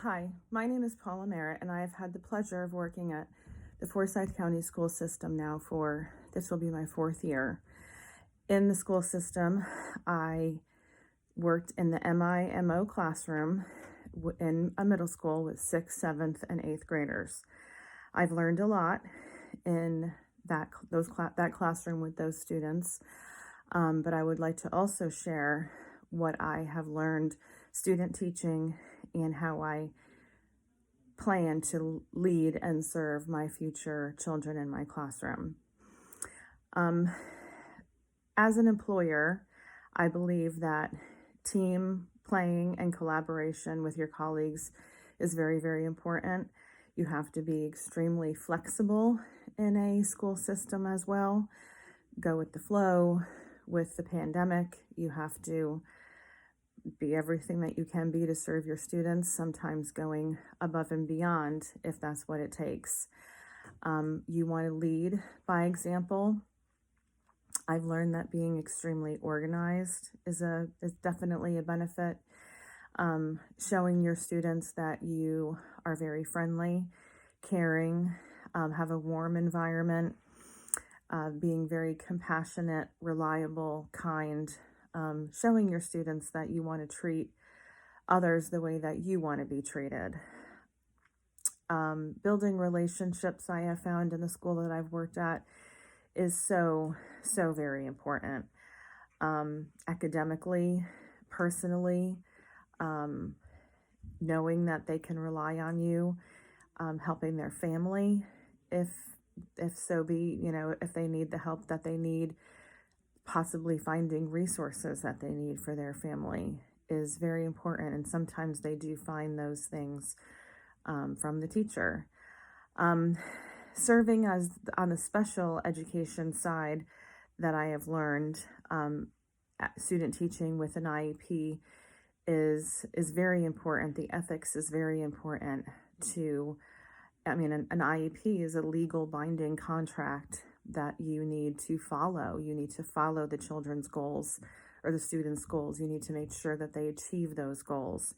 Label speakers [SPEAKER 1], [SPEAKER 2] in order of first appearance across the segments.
[SPEAKER 1] Hi, my name is Paula Merritt, and I have had the pleasure of working at the Forsyth County School System now for this will be my 4th year. In the school system, I worked in the MIMO classroom in a middle school with 6th, 7th, and 8th graders. I've learned a lot in that classroom with those students, but I would like to also share what I have learned student teaching and how I plan to lead and serve my future children in my classroom. As an employer, I believe that team playing and collaboration with your colleagues is very, very important. You have to be extremely flexible in a school system as well. Go with the flow. With the pandemic, you have to be everything that you can be to serve your students, sometimes going above and beyond if that's what it takes. You want to lead by example. I've learned that being extremely organized is definitely a benefit. Showing your students that you are very friendly, caring, have a warm environment, being very compassionate, reliable, kind, showing your students that you want to treat others the way that you want to be treated. Building relationships, I have found in the school that I've worked at, is so very important. Academically, personally, knowing that they can rely on you, helping their family if so be, if they need the help that they need, possibly finding resources that they need for their family is very important. And sometimes they do find those things from the teacher. Serving as on the special education side that I have learned, student teaching with an IEP is very important. The ethics is very important an IEP is a legal binding contract that you need to follow. You need to follow the children's goals or the students' goals. You need to make sure that they achieve those goals.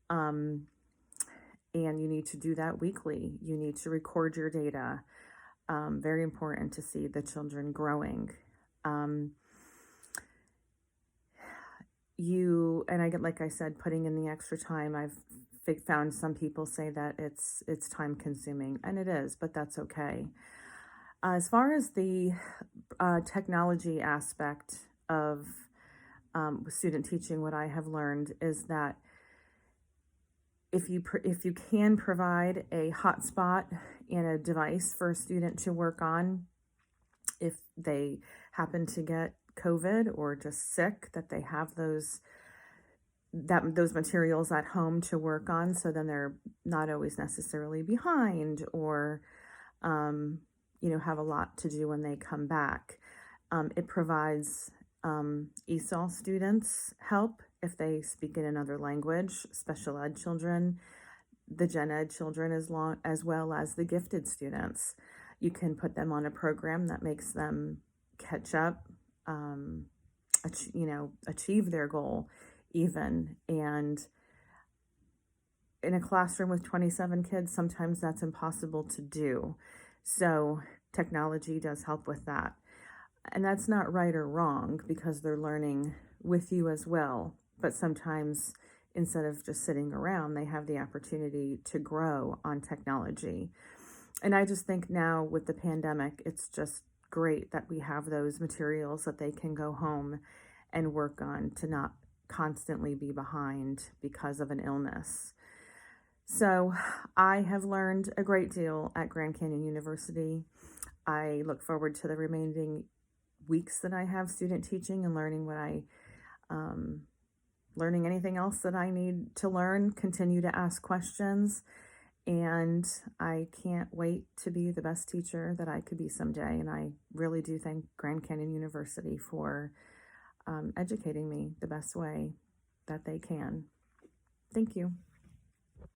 [SPEAKER 1] And you need to do that weekly. You need to record your data. Very important to see the children growing. Like I said, putting in the extra time, I've found some people say that it's time consuming, and it is, but that's okay. As far as the technology aspect of student teaching, what I have learned is that if you can provide a hotspot and a device for a student to work on, if they happen to get COVID or just sick, that they have those materials at home to work on, so then they're not always necessarily behind or have a lot to do when they come back. It provides ESOL students help if they speak in another language, special ed children, the gen ed children, as well as the gifted students. You can put them on a program that makes them catch up, achieve their goal even. And in a classroom with 27 kids, sometimes that's impossible to do. So technology does help with that. And that's not right or wrong, because they're learning with you as well. But sometimes instead of just sitting around, they have the opportunity to grow on technology. And I just think now with the pandemic, it's just great that we have those materials that they can go home and work on to not constantly be behind because of an illness. So I have learned a great deal at Grand Canyon University. I look forward to the remaining weeks that I have student teaching and learning learning anything else that I need to learn, continue to ask questions. And I can't wait to be the best teacher that I could be someday. And I really do thank Grand Canyon University for educating me the best way that they can. Thank you.